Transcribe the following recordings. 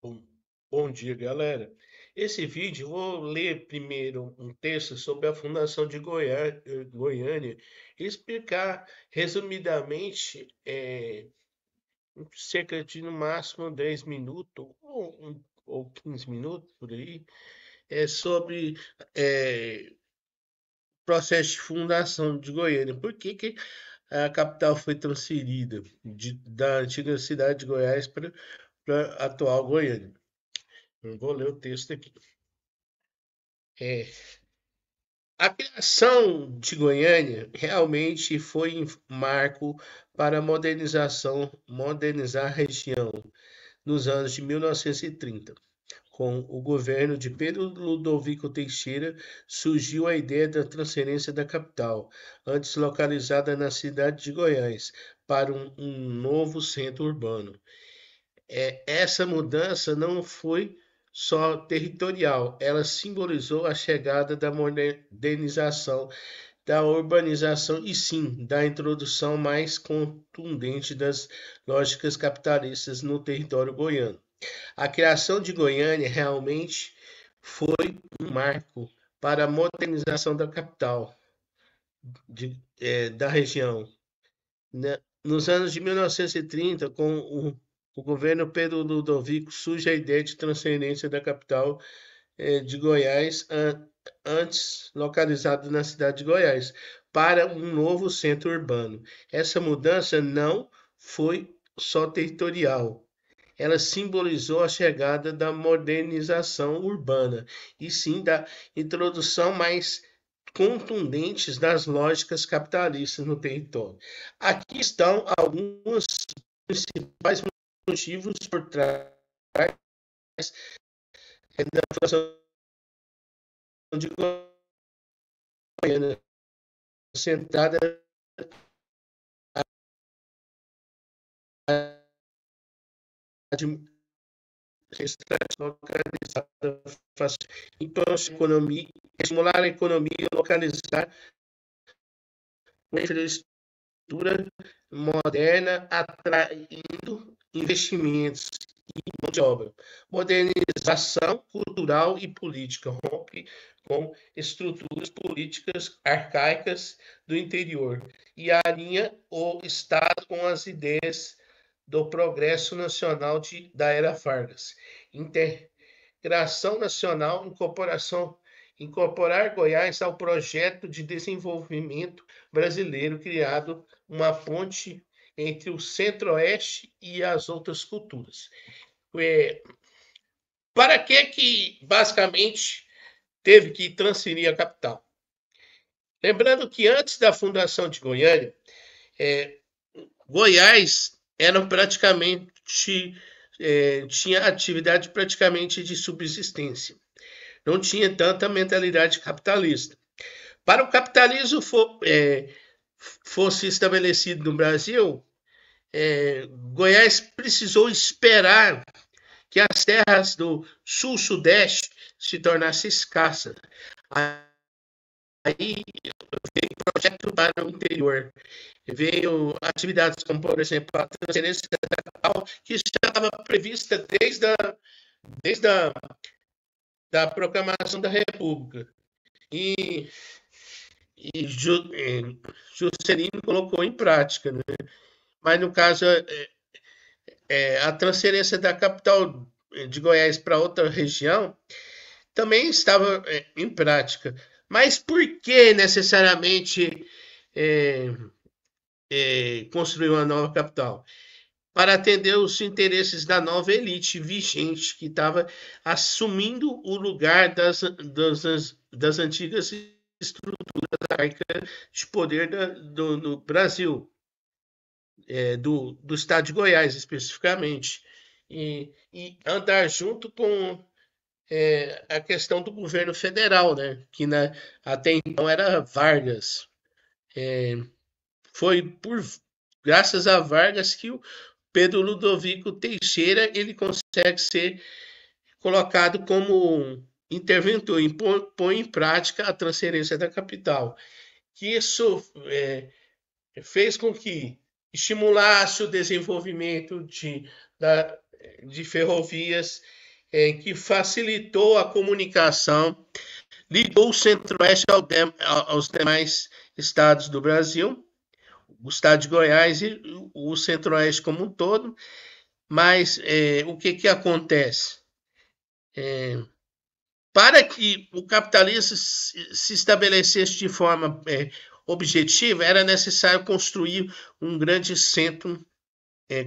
Bom, bom dia, galera. Esse vídeo eu vou ler primeiro um texto sobre a fundação de Goiânia e explicar resumidamente, cerca de no máximo 10 minutos ou 15 minutos por aí, sobre o processo de fundação de Goiânia. Por que que a capital foi transferida da antiga cidade de Goiás para a atual Goiânia? Eu vou ler o texto aqui. É, A criação de Goiânia realmente foi um marco para modernizar a região nos anos de 1930. Com o governo de Pedro Ludovico Teixeira, surgiu a ideia da transferência da capital, antes localizada na cidade de Goiás, para um novo centro urbano. Essa mudança não foi só territorial, ela simbolizou a chegada da modernização, da urbanização e sim da introdução mais contundente das lógicas capitalistas no território goiano. A criação de Goiânia realmente foi um marco para a modernização da capital da região, né? Nos anos de 1930, com o governo Pedro Ludovico, surge a ideia de transferência da capital de Goiás, antes localizado na cidade de Goiás, para um novo centro urbano. Essa mudança não foi só territorial, ela simbolizou a chegada da modernização urbana e sim da introdução mais contundentes das lógicas capitalistas no território. Aqui estão alguns principais motivos por trás da fundação de Goiânia, centrada localizada então a economia, estimular a economia, localizar uma infraestrutura moderna, atraindo investimentos e mão de obra. Modernização cultural e política rompe com estruturas políticas arcaicas do interior e alinha o Estado com as ideias do progresso nacional da era Vargas. Integração nacional, incorporar Goiás ao projeto de desenvolvimento brasileiro, criado uma ponte entre o Centro-Oeste e as outras culturas. É, para que basicamente teve que transferir a capital? Lembrando que antes da fundação de Goiânia, Goiás era praticamente tinha atividade praticamente de subsistência. Não tinha tanta mentalidade capitalista. Para o capitalismo fosse estabelecido no Brasil, Goiás precisou esperar que as terras do sul-sudeste se tornassem escassas. Aí veio o projeto para o interior, veio atividades como, por exemplo, a transferência da capital, que já estava prevista desde a da proclamação da República. E, Juscelino colocou em prática, né? Mas no caso, a transferência da capital de Goiás para outra região também estava em prática. Mas por que necessariamente é, construir uma nova capital? Para atender os interesses da nova elite vigente que estava assumindo o lugar das antigas estruturas arcaicas de poder do Brasil, do estado de Goiás especificamente, e andar junto com a questão do governo federal, né, que até então era Vargas. Foi graças a Vargas que o Pedro Ludovico Teixeira ele consegue ser colocado como interventor, põe em prática a transferência da capital. Que isso fez com que estimulasse o desenvolvimento de ferrovias que facilitou a comunicação, ligou o Centro-Oeste aos demais estados do Brasil, o estado de Goiás e o Centro-Oeste como um todo. Mas o que acontece? Para que o capitalismo se estabelecesse de forma objetiva, era necessário construir um grande centro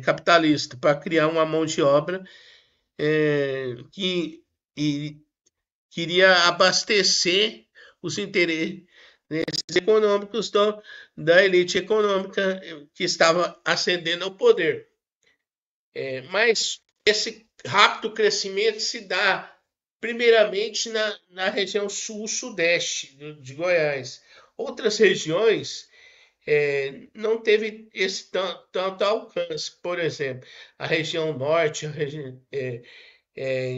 capitalista para criar uma mão de obra que queria abastecer os interesses econômicos da elite econômica que estava ascendendo ao poder. Mas esse rápido crescimento se dá primeiramente na região sul-sudeste de Goiás. Outras regiões não teve esse tanto alcance. Por exemplo, a região norte,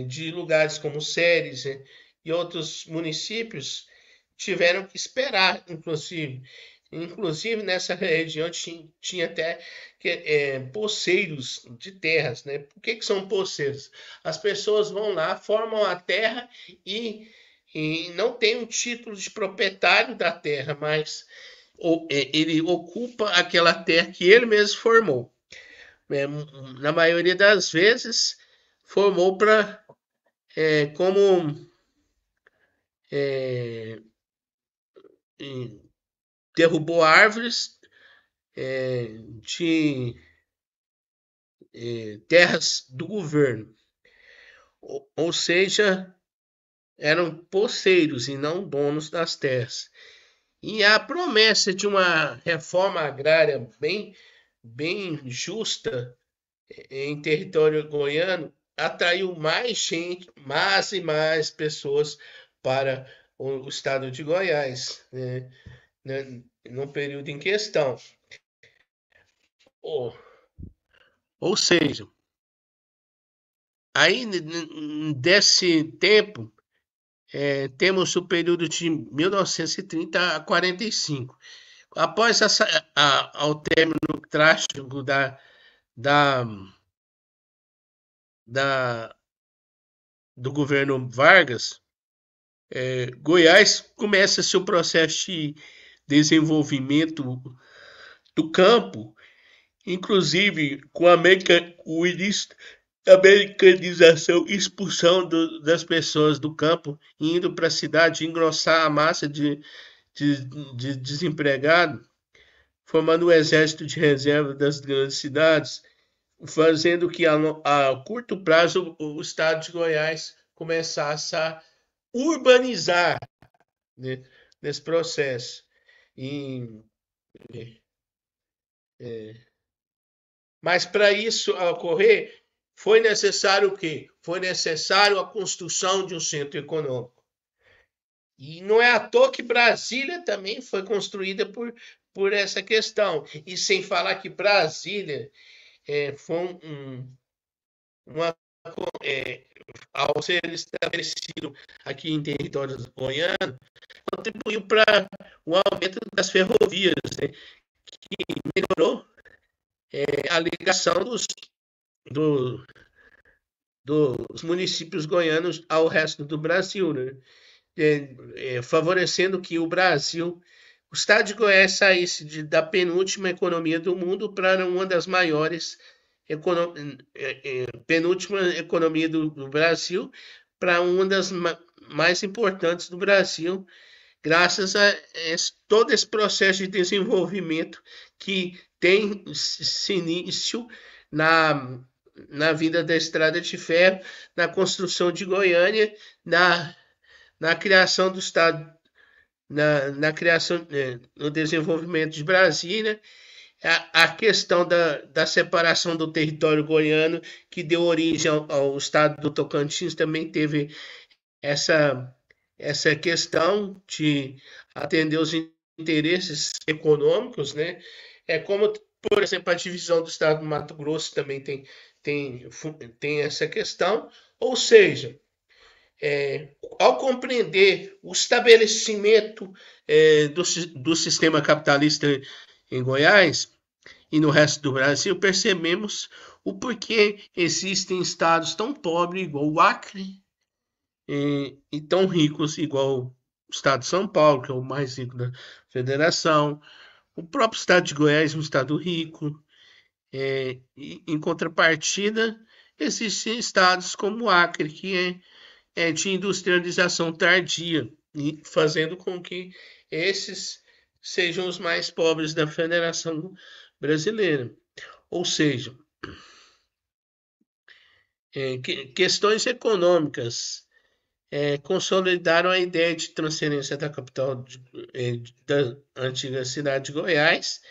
de lugares como Séries e outros municípios tiveram que esperar, inclusive. Inclusive, nessa região tinha até poceiros de terras, né? O que são poceiros? As pessoas vão lá, formam a terra e não tem um título de proprietário da terra, mas ele ocupa aquela terra que ele mesmo formou. Na maioria das vezes, formou para como derrubou árvores de terras do governo, ou seja, eram poceiros e não donos das terras. E a promessa de uma reforma agrária bem justa em território goiano atraiu mais gente, mais e mais pessoas para o estado de Goiás, né, no período em questão. Ou seja, aí desse tempo, temos o período de 1930 a 45. Após ao término trágico do governo Vargas, Goiás começa seu processo de desenvolvimento do campo, inclusive com o início da americanização e expulsão das pessoas do campo, indo para a cidade, engrossar a massa de desempregado, formando o exército de reserva das grandes cidades, fazendo que a curto prazo o estado de Goiás começasse a urbanizar, né, nesse processo. Mas para isso ocorrer, foi necessário o quê? Foi necessário a construção de um centro econômico. E não é à toa que Brasília também foi construída por essa questão. E sem falar que Brasília foi ao ser estabelecido aqui em território goiano, contribuiu para o aumento das ferrovias, né, que melhorou a ligação dos municípios goianos ao resto do Brasil, né? Favorecendo que o estado de Goiás saísse da penúltima economia do mundo para uma das maiores penúltima economia do Brasil, para uma das mais importantes do Brasil, graças a todo esse processo de desenvolvimento que tem início na vinda da estrada de ferro, na construção de Goiânia, na criação do estado, na criação, no desenvolvimento de Brasília, a questão da separação do território goiano, que deu origem ao estado do Tocantins, também teve essa questão de atender os interesses econômicos, né? Como, por exemplo, a divisão do estado do Mato Grosso também tem essa questão. Ou seja, ao compreender o estabelecimento do sistema capitalista em Goiás e no resto do Brasil, percebemos o porquê existem estados tão pobres igual o Acre e tão ricos igual o estado de São Paulo, que é o mais rico da federação. O próprio estado de Goiás é um estado rico. Em contrapartida, existem estados como o Acre, que é de industrialização tardia, e fazendo com que esses sejam os mais pobres da Federação Brasileira. Ou seja, questões econômicas consolidaram a ideia de transferência da capital da antiga cidade de Goiás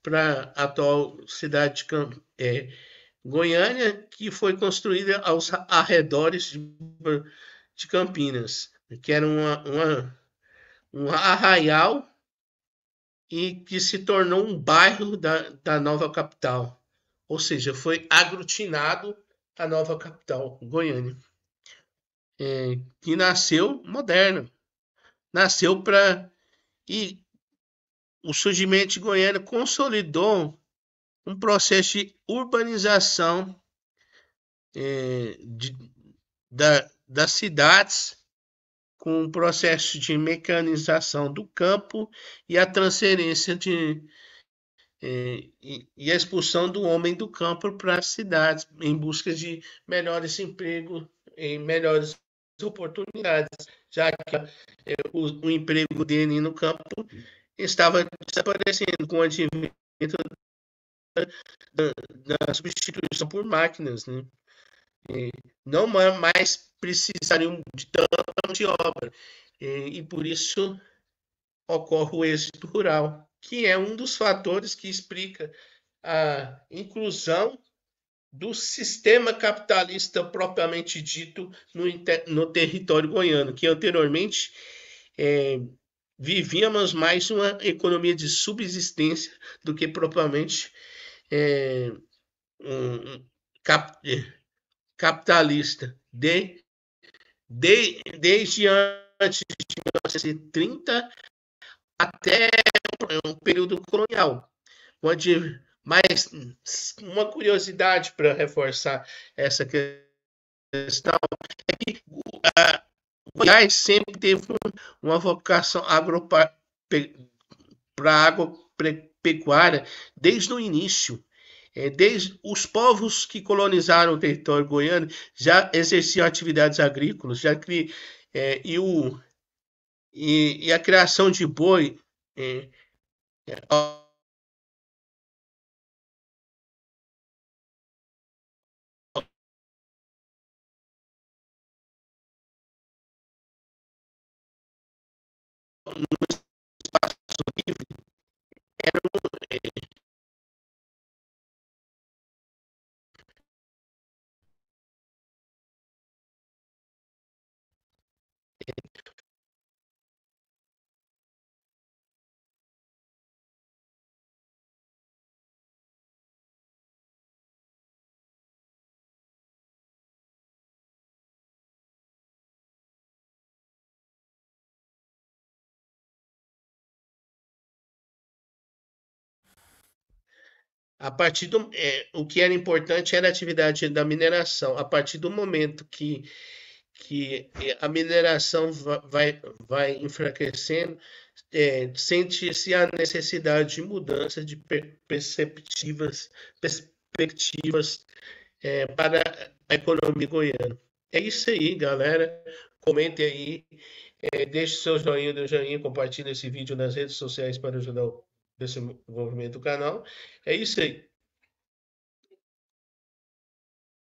para a atual cidade de Goiânia, que foi construída aos arredores de Campinas, que era um arraial e que se tornou um bairro da nova capital. Ou seja, foi aglutinado a nova capital, Goiânia, que nasceu moderna. Nasceu para. E o surgimento de Goiânia consolidou um processo de urbanização de, das cidades, com o processo de mecanização do campo e a transferência e a expulsão do homem do campo para as cidades em busca de melhores empregos e melhores oportunidades, já que o emprego dele no campo estava desaparecendo com o advento da substituição por máquinas, né? Não mais precisariam de tanta mão de obra, e por isso ocorre o êxito rural, que é um dos fatores que explica a inclusão do sistema capitalista propriamente dito no território goiano, que anteriormente vivíamos mais uma economia de subsistência do que propriamente um capitalista. Desde antes de 1930 até um período colonial, onde mais uma curiosidade para reforçar essa questão é que Goiás sempre teve uma vocação para agropecuária desde o início. Desde os povos que colonizaram o território goiano já exerciam atividades agrícolas, e a criação de boi a partir o que era importante era a atividade da mineração. A partir do momento que a mineração vai enfraquecendo, sente-se a necessidade de mudança de perspectivas para a economia goiana. É isso aí, galera. Comente aí, deixe seu joinha, compartilhe esse vídeo nas redes sociais para ajudar o desenvolvimento do canal. É isso aí.